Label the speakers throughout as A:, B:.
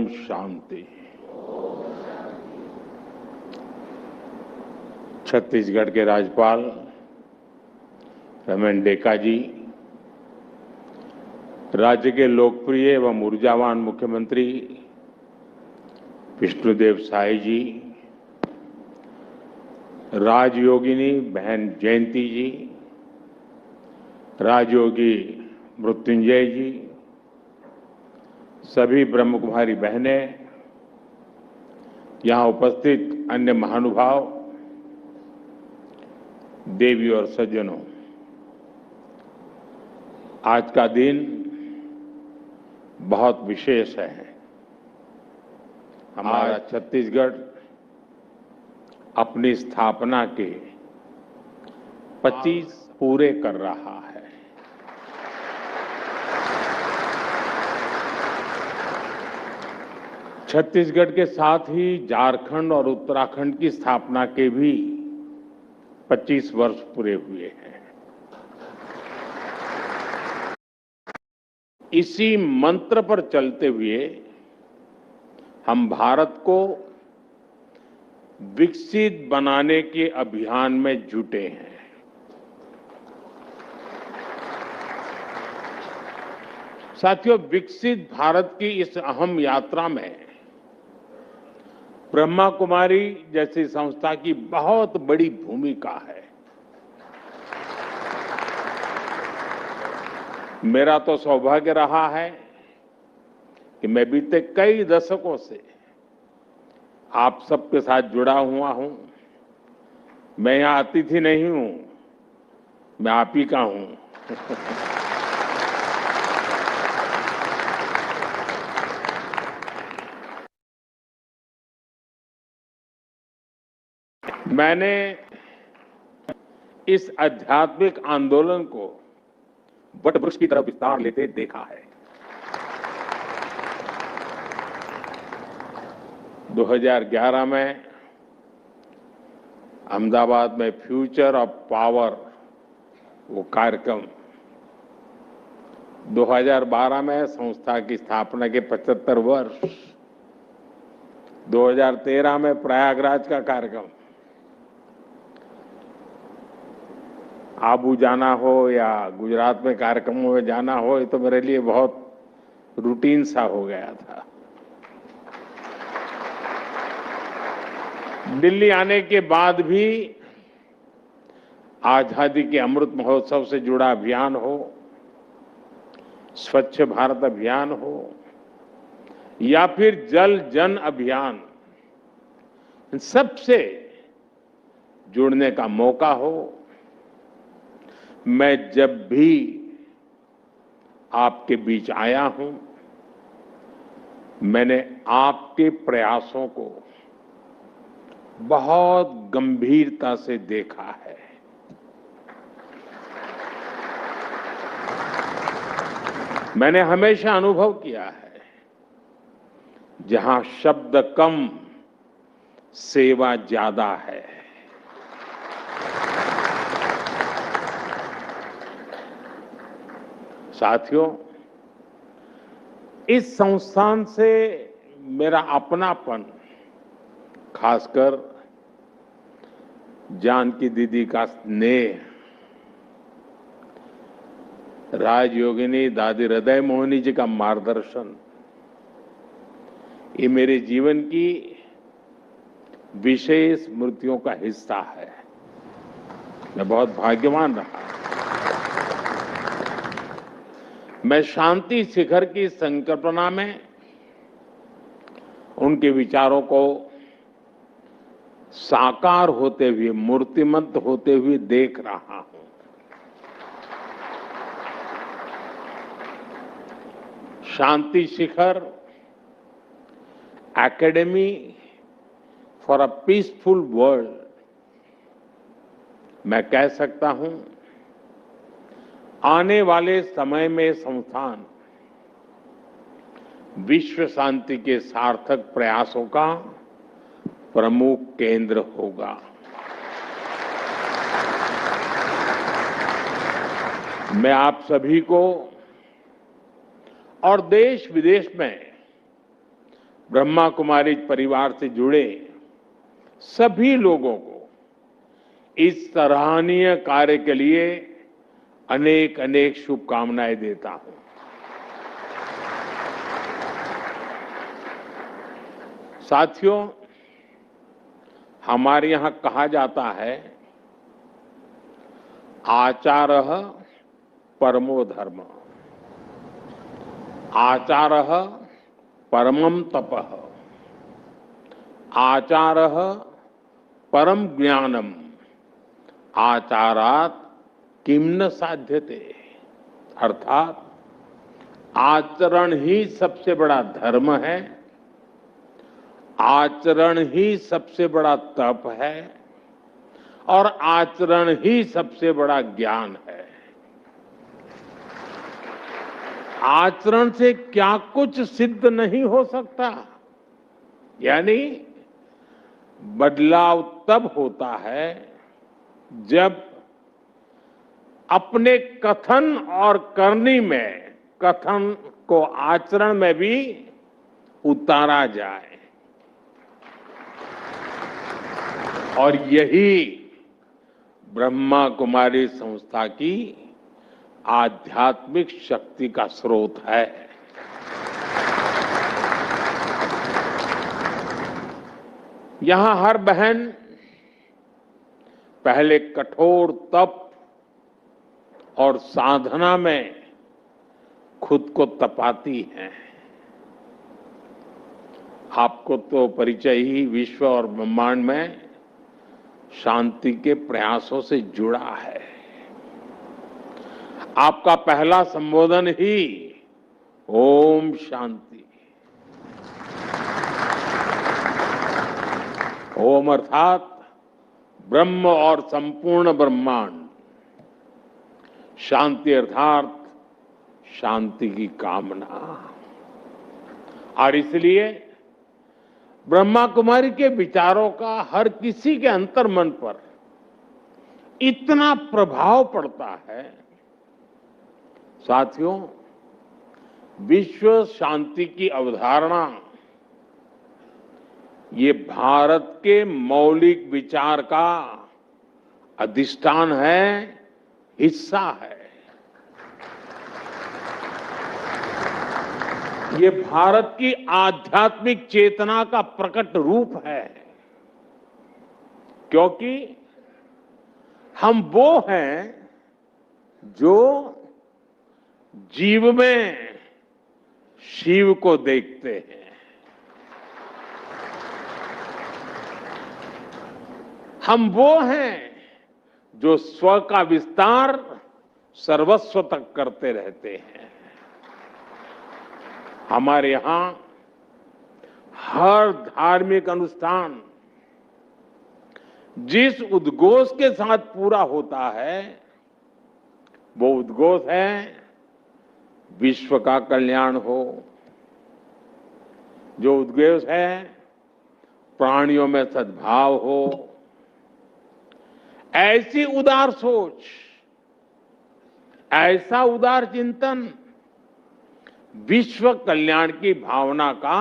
A: ओम शांति। छत्तीसगढ़ के राज्यपाल रमेन डेका जी, राज्य के लोकप्रिय एवं ऊर्जावान मुख्यमंत्री विष्णुदेव साय जी, राजयोगिनी बहन जयंती जी, राजयोगी मृत्युंजय जी, सभी ब्रह्मकुमारी बहनें, यहां उपस्थित अन्य महानुभाव, देवी और सज्जनों, आज का दिन बहुत विशेष है। हमारा छत्तीसगढ़ अपनी स्थापना के 25 पूरे कर रहा है। छत्तीसगढ़ के साथ ही झारखंड और उत्तराखंड की स्थापना के भी 25 वर्ष पूरे हुए हैं। इसी मंत्र पर चलते हुए हम भारत को विकसित बनाने के अभियान में जुटे हैं। साथियों, विकसित भारत की इस अहम यात्रा में ब्रह्मा कुमारी जैसी संस्था की बहुत बड़ी भूमिका है। मेरा तो सौभाग्य रहा है कि मैं बीते कई दशकों से आप सबके साथ जुड़ा हुआ हूं। मैं यहां अतिथि नहीं हूं, मैं आप ही का हूं। मैंने इस आध्यात्मिक आंदोलन को वटवृक्ष की तरफ विस्तार लेते देखा है। 2011 में अहमदाबाद में फ्यूचर ऑफ पावर वो कार्यक्रम, 2012 में संस्था की स्थापना के 75 वर्ष, 2013 में प्रयागराज का कार्यक्रम, आबू जाना हो या गुजरात में कार्यक्रमों में जाना हो, ये तो मेरे लिए बहुत रूटीन सा हो गया था। दिल्ली आने के बाद भी आजादी के अमृत महोत्सव से जुड़ा अभियान हो, स्वच्छ भारत अभियान हो या फिर जल जन अभियान, इन सबसे जुड़ने का मौका हो, मैं जब भी आपके बीच आया हूं, मैंने आपके प्रयासों को बहुत गंभीरता से देखा है। मैंने हमेशा अनुभव किया है, जहां शब्द कम, सेवा ज्यादा है। साथियों, इस संस्थान से मेरा अपनापन, खासकर जानकी दीदी का स्नेह, राजयोगिनी दादी हृदय मोहिनी जी का मार्गदर्शन, ये मेरे जीवन की विशेष स्मृतियों का हिस्सा है। मैं बहुत भाग्यवान रहा। मैं शांति शिखर की संकल्पना में उनके विचारों को साकार होते हुए, मूर्तिमंत होते हुए देख रहा हूं। Shanti Shikhar Academy for a Peaceful World, मैं कह सकता हूं, आने वाले समय में संस्थान विश्व शांति के सार्थक प्रयासों का प्रमुख केंद्र होगा। मैं आप सभी को और देश विदेश में ब्रह्मा कुमारी परिवार से जुड़े सभी लोगों को इस सराहनीय कार्य के लिए अनेक अनेक शुभकामनाएं देता हूं। साथियों, हमारे यहां कहा जाता है, आचारः परमो धर्म, आचारः परमम तपः, आचारः परम ज्ञानम, आचारात किम न साध्यते। अर्थात आचरण ही सबसे बड़ा धर्म है, आचरण ही सबसे बड़ा तप है और आचरण ही सबसे बड़ा ज्ञान है। आचरण से क्या कुछ सिद्ध नहीं हो सकता, यानी बदलाव तब होता है जब अपने कथन और करनी में, कथन को आचरण में भी उतारा जाए। और यही ब्रह्मा कुमारी संस्था की आध्यात्मिक शक्ति का स्रोत है। यहां हर बहन पहले कठोर तप और साधना में खुद को तपाती है। आपको तो परिचय ही विश्व और ब्रह्मांड में शांति के प्रयासों से जुड़ा है। आपका पहला संबोधन ही ओम शांति। ओम अर्थात ब्रह्म और संपूर्ण ब्रह्मांड, शांति अर्थात शांति की कामना। और इसलिए ब्रह्मा कुमारी के विचारों का हर किसी के अंतर्मन पर इतना प्रभाव पड़ता है। साथियों, विश्व शांति की अवधारणा ये भारत के मौलिक विचार का अधिष्ठान है, हिस्सा है। ये भारत की आध्यात्मिक चेतना का प्रकट रूप है, क्योंकि हम वो हैं जो जीव में शिव को देखते हैं। हम वो हैं जो स्व का विस्तार सर्वस्व तक करते रहते हैं। हमारे यहां हर धार्मिक अनुष्ठान जिस उद्घोष के साथ पूरा होता है, वो उद्घोष है विश्व का कल्याण हो। जो उद्घोष है प्राणियों में सद्भाव हो। ऐसी उदार सोच, ऐसा उदार चिंतन, विश्व कल्याण की भावना का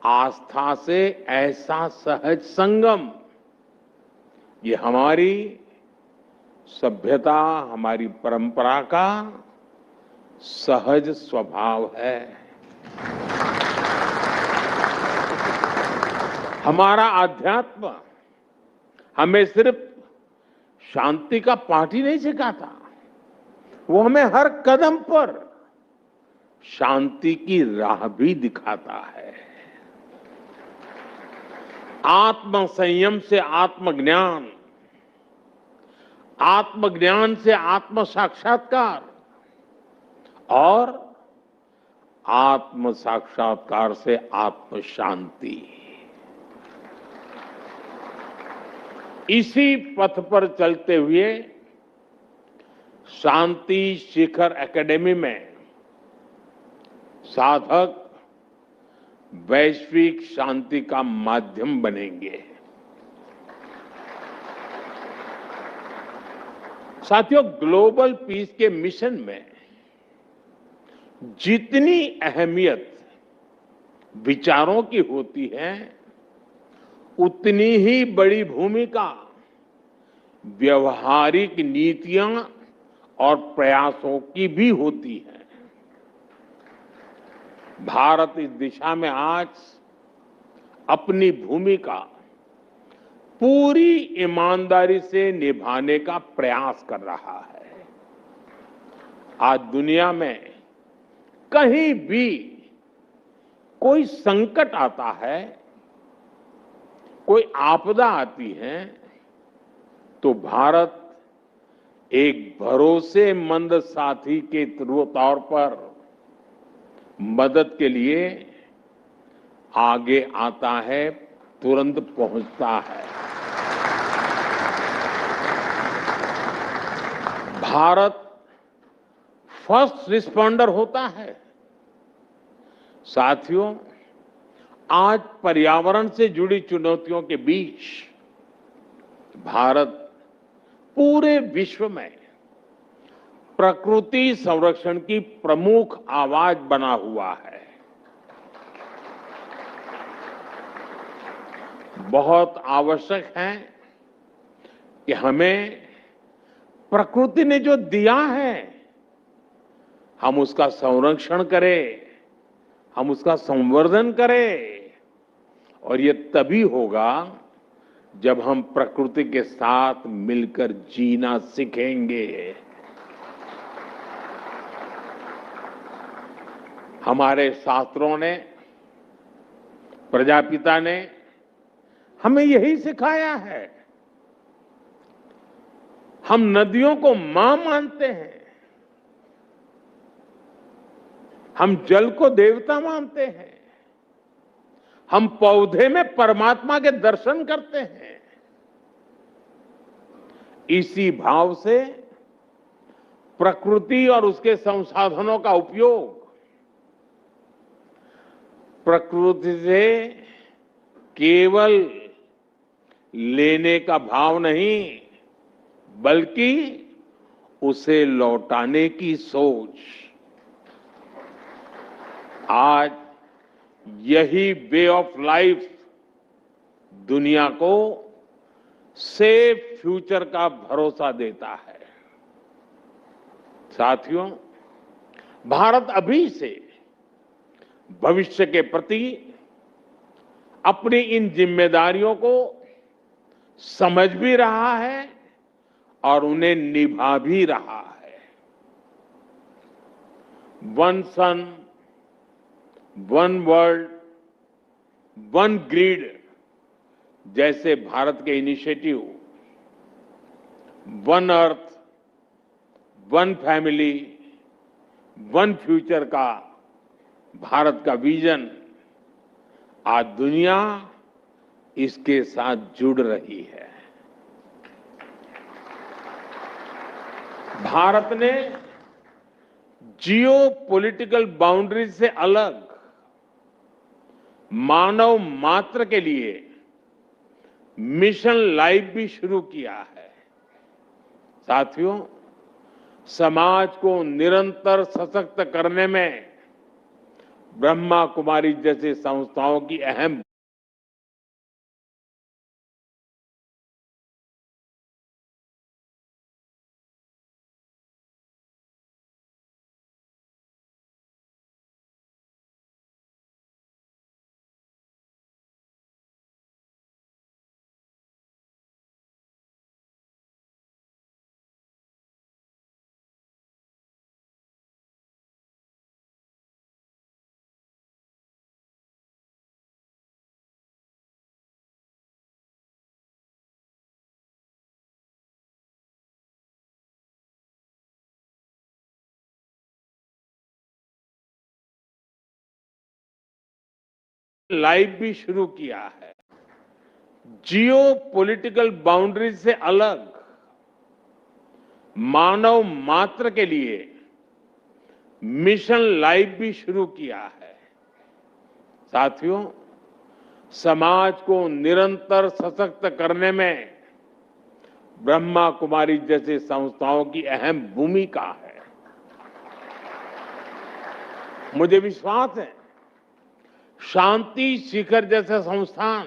A: आस्था से ऐसा सहज संगम, ये हमारी सभ्यता, हमारी परंपरा का सहज स्वभाव है। हमारा अध्यात्म हमें सिर्फ शांति का पाठ ही नहीं सिखाता, वो हमें हर कदम पर शांति की राह भी दिखाता है। आत्म संयम से आत्मज्ञान, आत्मज्ञान से आत्म साक्षात्कार और आत्म साक्षात्कार से आत्म शांति। इसी पथ पर चलते हुए शांति शिखर एकेडमी में साधक वैश्विक शांति का माध्यम बनेंगे। साथियों, ग्लोबल पीस के मिशन में जितनी अहमियत विचारों की होती है, उतनी ही बड़ी भूमिका व्यवहारिक नीतियां और प्रयासों की भी होती है। भारत इस दिशा में आज अपनी भूमिका पूरी ईमानदारी से निभाने का प्रयास कर रहा है। आज दुनिया में कहीं भी कोई संकट आता है, कोई आपदा आती है, तो भारत एक भरोसेमंद साथी के तौर पर मदद के लिए आगे आता है, तुरंत पहुंचता है। भारत फर्स्ट रिस्पॉन्डर होता है। साथियों, आज पर्यावरण से जुड़ी चुनौतियों के बीच भारत पूरे विश्व में प्रकृति संरक्षण की प्रमुख आवाज बना हुआ है। बहुत आवश्यक है कि हमें प्रकृति ने जो दिया है, हम उसका संरक्षण करें, हम उसका संवर्धन करें, और ये तभी होगा जब हम प्रकृति के साथ मिलकर जीना सीखेंगे। हमारे शास्त्रों ने, प्रजापिता ने हमें यही सिखाया है। हम नदियों को मां मानते हैं, हम जल को देवता मानते हैं, हम पौधे में परमात्मा के दर्शन करते हैं। इसी भाव से प्रकृति और उसके संसाधनों का उपयोग प्रकृति से केवल लेने का भाव नहीं, बल्कि उसे लौटाने की सोच। आज यही वे ऑफ लाइफ दुनिया को सेफ फ्यूचर का भरोसा देता है। साथियों, भारत अभी से भविष्य के प्रति अपनी इन जिम्मेदारियों को समझ भी रहा है और उन्हें निभा भी रहा है। वन सन, वन वर्ल्ड, वन ग्रिड जैसे भारत के initiative, one earth, one family, one future का भारत का विजन, आज दुनिया इसके साथ जुड़ रही है। भारत ने जियो पॉलिटिकल बाउंड्री से अलग मानव मात्र के लिए मिशन लाइफ भी शुरू किया है। साथियों, समाज को निरंतर सशक्त करने में ब्रह्मा कुमारी जैसी संस्थाओं की अहम लाइफ भी शुरू किया है। जियो पॉलिटिकल बाउंड्री से अलग मानव मात्र के लिए मिशन लाइफ भी शुरू किया है। साथियों, समाज को निरंतर सशक्त करने में ब्रह्मा कुमारी जैसी संस्थाओं की अहम भूमिका है। मुझे विश्वास है शांति शिखर जैसे संस्थान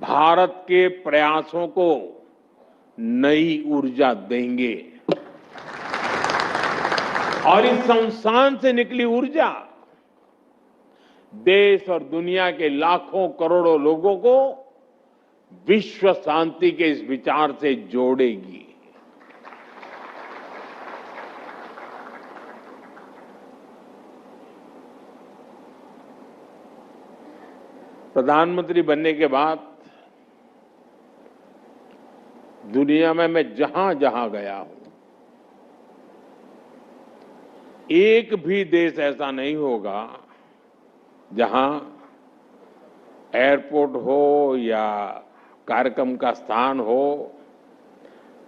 A: भारत के प्रयासों को नई ऊर्जा देंगे और इस संस्थान से निकली ऊर्जा देश और दुनिया के लाखों करोड़ों लोगों को विश्व शांति के इस विचार से जोड़ेगी। प्रधानमंत्री बनने के बाद दुनिया में मैं जहां जहां गया हूं, एक भी देश ऐसा नहीं होगा जहां एयरपोर्ट हो या कार्यक्रम का स्थान हो,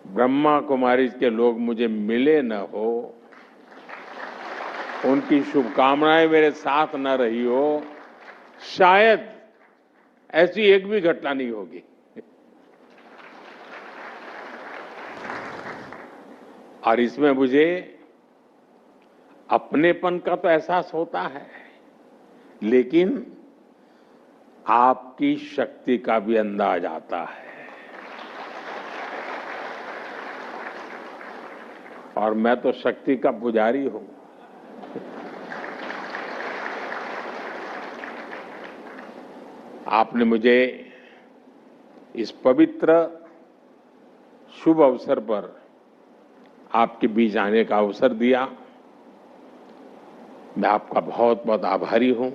A: ब्रह्मा कुमारी के लोग मुझे मिले न हो, उनकी शुभकामनाएं मेरे साथ न रही हो, शायद ऐसी एक भी घटना नहीं होगी। और इसमें मुझे अपनेपन का तो एहसास होता है, लेकिन आपकी शक्ति का भी अंदाज आता है। और मैं तो शक्ति का पुजारी हूं। आपने मुझे इस पवित्र शुभ अवसर पर आपके बीच आने का अवसर दिया। मैं आपका बहुत बहुत आभारी हूं।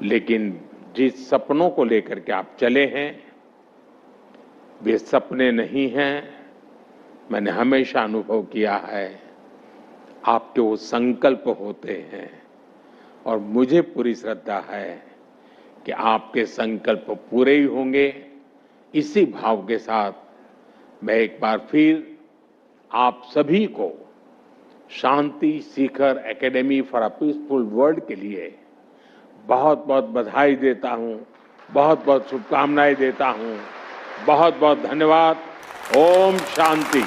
A: लेकिन जिस सपनों को लेकर के आप चले हैं, वे सपने नहीं हैं। मैंने हमेशा अनुभव किया है, आपके वो संकल्प होते हैं और मुझे पूरी श्रद्धा है कि आपके संकल्प पूरे ही होंगे। इसी भाव के साथ मैं एक बार फिर आप सभी को Shanti Shikhar Academy for a Peaceful World के लिए बहुत बहुत बधाई देता हूं, बहुत बहुत शुभकामनाएं देता हूं। बहुत बहुत धन्यवाद। ओम शांति।